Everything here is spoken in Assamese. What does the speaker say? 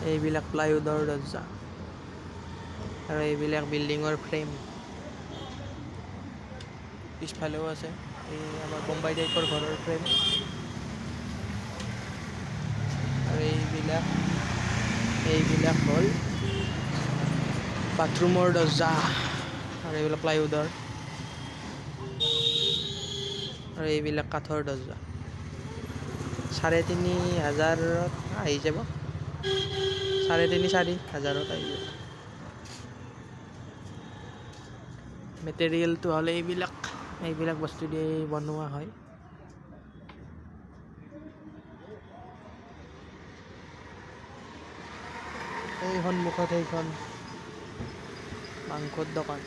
এইবিলাক প্লাইউডৰ দৰ্জা আৰু এইবিলাক বিল্ডিঙৰ ফ্ৰেম। পিছফালেও আছে এই আমাৰ বোম্বাই টাইপৰ ঘৰৰ ফ্ৰেম। আৰু এইবিলাক হ'ল বাথৰুমৰ দৰ্জা আৰু এইবিলাক প্লাইউডৰ আৰু এইবিলাক কাঠৰ দৰ্জা। 3,500 আহি যাব, 3,500-4,000 আহি যাব। মেটেৰিয়েলটো হ'লে এইবিলাক বস্তু দিয়ে বনোৱা হয়। এই সন্মুখত সেইখন মাংসৰ দোকান।